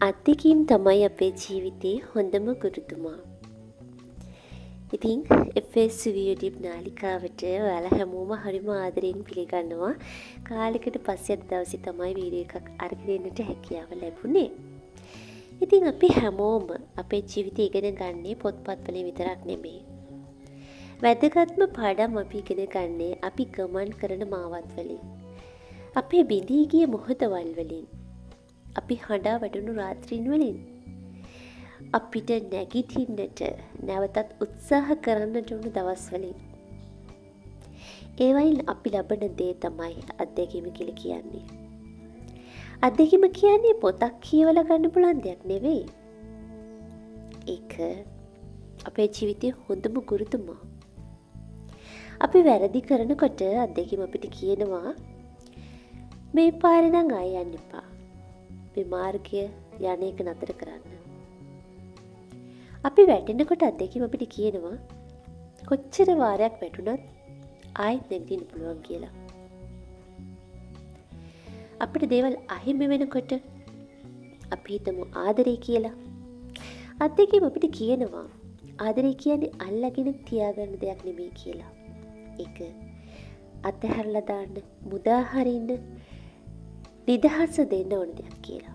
අත්දැකීම් තමයි අපේ ජීවිතේ හොඳම ගුරුතුමා. ඉතින් FS YouTube නාලිකාවට ඔයාලා හැමෝම හරිම ආදරෙන් පිළිගන්නවා. කාලෙකට පස්සේ අද දවසේ තමයි වීඩියෝ එකක් අරගෙන එන්නට හැකියාව ලැබුණේ. ඉතින් අපි හැමෝම අපේ ජීවිතය ඉගෙන ගන්නේ පොත්පත් වලින් විතරක් නෙමෙයි. වැදගත්ම පාඩම් අපි ඉගෙන ගන්නේ අපි ගමන් කරන මාවත් වලින්. අපේ බිඳී ගිය මොහොතවල් වලින්. අපි හඬා වැටුණු රාත්‍රීන් වලින් අපිට නැගිටින්නට නැවතත් උත්සාහ කරන්නට උණු දවස් වලින් ඒ වයින් අපි ලබන දේ තමයි අත්දැකීම කියලා කියන්නේ. අත්දැකීම කියන්නේ පොතක් කියවලා ගන්න පුළුවන් දෙයක් නෙවෙයි. ඒක අපේ ජීවිතයේ හොඳම ගුරුතුමා. අපි වැරදි කරනකොට අත්දැකීම අපිට කියනවා මේ පාරේ නම් ආය යන්න එපා. මේ මාර්ගය යන එක නතර කරන්න. අපි වැටෙනකොට අත්දැකීම අපිට කියනවා කොච්චර වාරයක් වැටුණත් ආයෙත් නැගිටින්න පුළුවන් කියලා. අපිට දේවල් අහිමි වෙනකොට අපි හිතමු ආදරේ කියලා. අත්දැකීම අපිට කියනවා ආදරේ කියන්නේ අල්ලගෙන තියාගන්න දෙයක් නෙමෙයි කියලා. ඒක අතහැරලා දාන්න, මුදා හරින්න, නිදහස දෙන්න ඕන දෙයක් කියලා.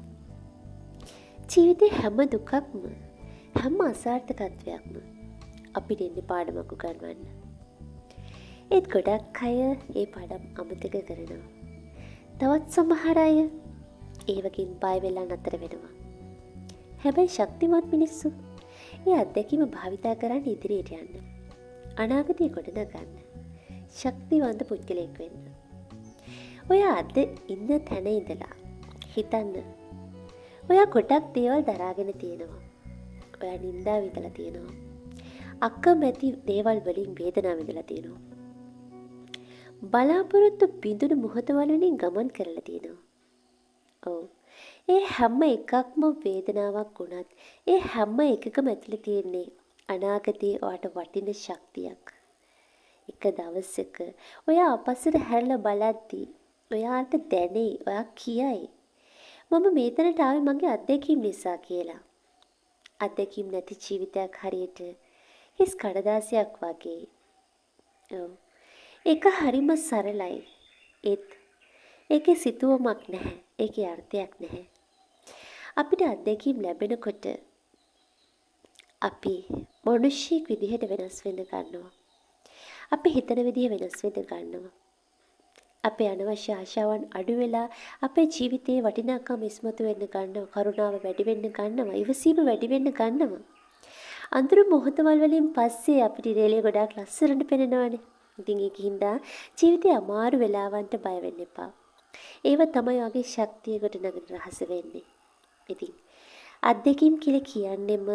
ජීවිතේ හැම දුකක්ම හැම අසාර්ථකත්වයක්ම අපිට එන්නේ පාඩමක් උගන්වන්න. ඒත් ගොඩක් අය ඒ පාඩම් අමතක කරනවා. තවත් සමහර අය ඒවකින් බය වෙලා නතර වෙනවා. හැබැයි ශක්තිමත් මිනිස්සු ඒ අත්දැකීම භාවිතා කරන්න ඉදිරියට යන්න. අනාගතය ගොඩනගන්න. ශක්තිවන්ත පුද්ගලයෙක් වෙන්න. ඔයා අද ඉන්න තැන ඉඳලා හිතන්න. ඔයා ගොඩක් දේවල් දරාගෙන තියෙනවා. ඔයා නින්දා විඳලා තියෙනවා. අකමැති දේවල් වලින් වේදනාව විඳලා තියෙනවා. බලාපොරොත්තු බිඳුණු මොහොතවල වලින් ගමන් කරලා තියෙනවා. ඔව්. ඒ හැම එකක්ම වේදනාවක් වුණත් ඒ හැම එකකම ඇතුලේ තියෙන්නේ අනාගතේ ඔයාට වටින ශක්තියක්. එක දවසක ඔයා අපස්සට හැරලා බලද්දී ඔයාට දැනෙයි, ඔයා කියයි මම මේතනට ආවේ මගේ අත්දැකීම් නිසා කියලා. අත්දැකීම් නැති ජීවිතයක් හරියට හිස් කඩදාසියක් වගේ. ඔව්. ඒක හරිම සරලයි. ඒකේ සිතුවමක් නැහැ. ඒකේ අර්ථයක් නැහැ. අපිට අත්දැකීම් ලැබෙනකොට අපි මිනිස්සෙක් විදිහට වෙනස් වෙන්න ගන්නවා. අපි හිතන විදිහ වෙනස් වෙන්න ගන්නවා. අපේ අනවශ්‍ය ආශාවන් අඩු වෙලා අපේ ජීවිතයේ වටිනාකම ඉස්මතු වෙන්න ගන්නවා. කරුණාව වැඩි වෙන්න ගන්නවා. ඉවසීම වැඩි වෙන්න ගන්නවා. අඳුරු මොහොතවල් වලින් පස්සේ අපිට ඉරේලිය ගොඩාක් ලස්සනට පෙනෙනවානේ. ඉතින් ඒකින්ද ජීවිතේ අමාරු වෙලාවන්ට බය වෙන්න එපා. ඒව තමයි වගේ ශක්තිය ගොඩනගන රහස වෙන්නේ. ඉතින් අත්දැකීම් කියලා කියන්නෙම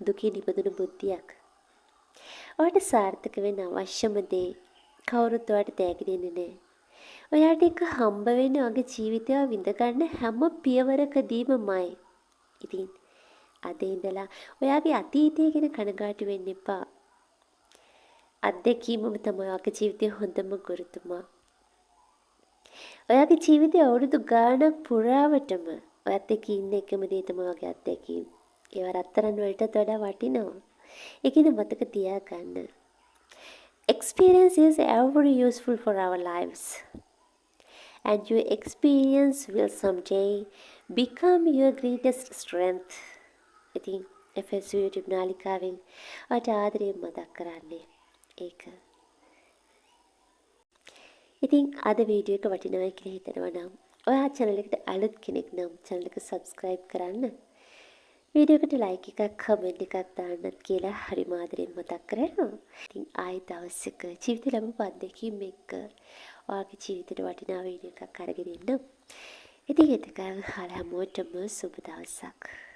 දුකින් ඉපදුණු බුද්ධියක්. ඔයාට සාර්ථක වෙන්න අවශ්‍යම දේ කවුරුත් ඔයාට තෑගි දෙන්නේ නැහැ. ඔයාට එක හම්බ වෙන්නේ ඔයාගේ ජීවිතය විඳ ගන්න හැම පියවරකදීමමයි. ඉතින් අද ඉඳලා ඔයාගේ අතීතය ගැන කනගාටු වෙන්න එපා. අත්දැකීමම තමයි ඔයාගේ ජීවිතයේ හොඳම ගුරුතුමා. ඔයාගේ ජීවිතයේ අවුරුදු ගාණක් පුරාවටම ඔයත් එක්ක ඉන්න එකම දේ තමයි ඔයාගේ අත්දැකීම්. ඒවා රත්තරන් වලටත් වඩා වටිනවා. ඒකද මතක තියාගන්න. Experience is ever useful for our lives. And your experience will someday become your greatest strength. ඉතින් FS YouTube නාලිකාවෙන් අට ආදරයෙන් මතක් කරන්නේ ඒක. ඉතින් අද වීඩියෝ එක වටිනවා කියලා හිතනවා නම් ඔයා channel එකට අලුත් කෙනෙක් නම් channel එක subscribe කරන්න. වීඩියෝ එකට like එකක් comment එකක් දාන්නත් කියලා හරිම ආදරයෙන් මතක් කරනවා. ඉතින් ආයෙ දවසක ජීවිතේ ලැබපු අත්දැකීම් එක්ක ඔයාගේ ජීවිතේට වටිනා වීඩියෝ එකක් අරගෙන ඉන්න. ඉතින් එතකන් හැමෝටම සුබ දවසක්.